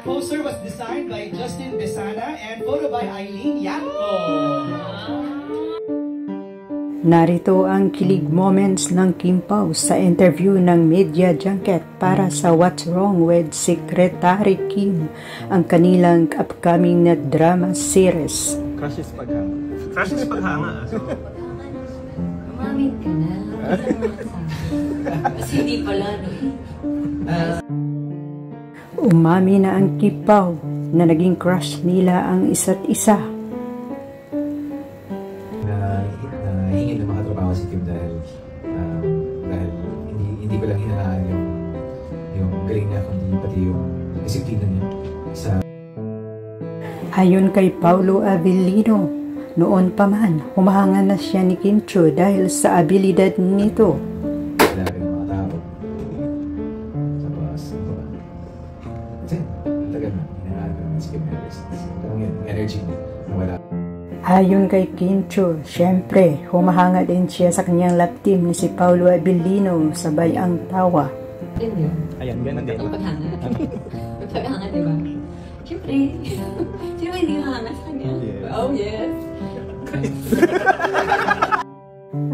poster was designed by Justin Besana and photo by Eileen Yanko. Narito ang kilig moments ng Kim Pao sa interview ng Media Junket para sa What's Wrong with Secretary Kim, ang kanilang upcoming na drama series. Crush is paghanga. Crush is paghanga. Umamin ka na. Kasi hindi pala, no? Umami na ang Kim Pao na naging crush nila ang isa't isa. Hingin na makatrabaho si Kim dahil hindi ko lang hinahaan yung galing niya, kundi pati yung disiplina niya sa... Ayon kay Paulo Avellino, noon pa man, humahanga na siya ni Kim Chiu dahil sa abilidad nito. Lagi ng mga tao. Tapos, kasi tagal na, hinahaan ko naman si Kim ever since. Parang yung energy niya, nawala. Ayon kay Kim Chiu, syempre, humahanga din siya sa kanyang love team ni si Paulo Avellino, sabay ang tawa. Yun yun. Ayan, ganun din. Ang paghanga. Ang paghanga, diba? Siyempre, sino ba hindi mahanga sa kanya? Yes. Oh, yes.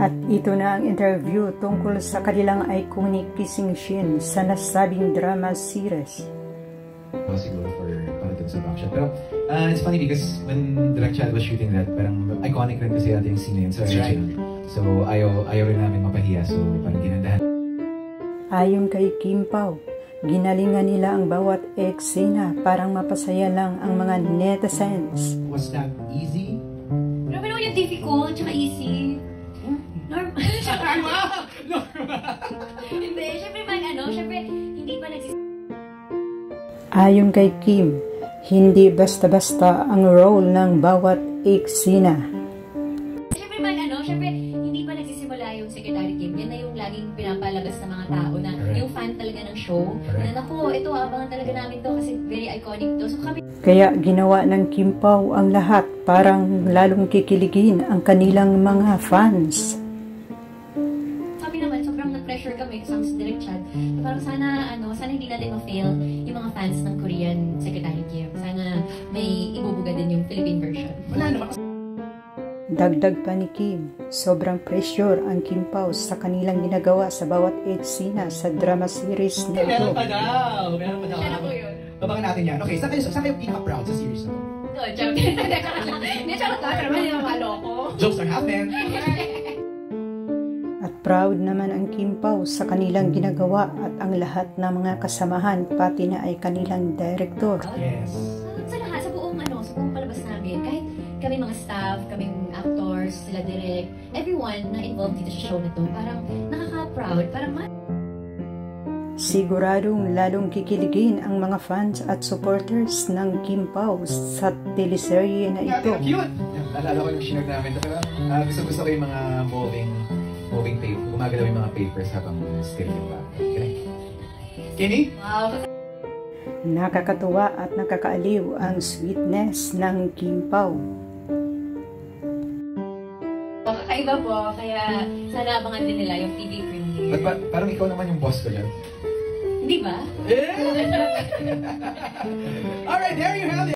At ito na ang interview tungkol sa kanilang iconic kissing scene sa nasabing drama series. Siguro for pagdating sa action. Pero it's funny because when Direct Chad was shooting that, parang iconic rin kasi natin yung scene na yun sa original. So ayaw rin namin mapahiya, so parang ginandahan. Ayon kay Kim Pao, ginalingan nila ang bawat eksena parang mapasaya lang ang mga netizens. Was that easy? Grabe naman yung difficult, tsaka easy. Normal. Hindi, syempre syempre, hindi pa Ayon kay Kim, hindi basta-basta ang role ng bawat eksena. Syempre, hindi pa nagsisimula yung Secretary Kim. Yan na yung laging pinapalabas ng mga tao na yung fan talaga ng show. Na naku, ito abangan talaga namin to kasi very iconic to. So kami... Kaya ginawa ng Kim Pao ang lahat parang lalong kikiligin ang kanilang mga fans. Sabi naman, sobrang nag-pressure kami kasama sa Direct Chad. Parang sana hindi natin ma-fail yung mga fans ng Korean Secretary Kim. Sana may ibubuga din yung Philippine version. Wala naman. Dagdag pa ni Kim, sobrang pressure ang Kim Pao sa kanilang ginagawa sa bawat eksena sa drama series na ito. Meron pa daw. Meron pa daw. Siya na po yun. Babangan natin yan. Okay, saan kayo pinaka-proud sa series na to? No, charot. Hindi, charot lang. Pero hindi naman maloko. Jokes are happening. At proud naman ang Kim Pao sa kanilang ginagawa at ang lahat ng mga kasamahan pati na ay kanilang director. Yes. Sa lahat, sa buong palabas namin, kahit kami mga staff, kaming actors, sila direct, everyone na involved dito sa show na to, parang nakaka-proud, parang Siguradong lalong kikiligin ang mga fans at supporters ng Kim Pao sa teleserye na ito. Cute! Naalala ko yung shinag namin. Gusto ko yung mga moving paper. Gumagalaw yung mga papers habang still yung bago. Kenny? wow. Nakakatuwa at nakakaaliw ang sweetness ng Kim Pao. Kakaiba po, kaya sana abangan din nila yung TV premiere. Parang ikaw naman yung boss ko dyan. Hindi ba? Alright, there you have it.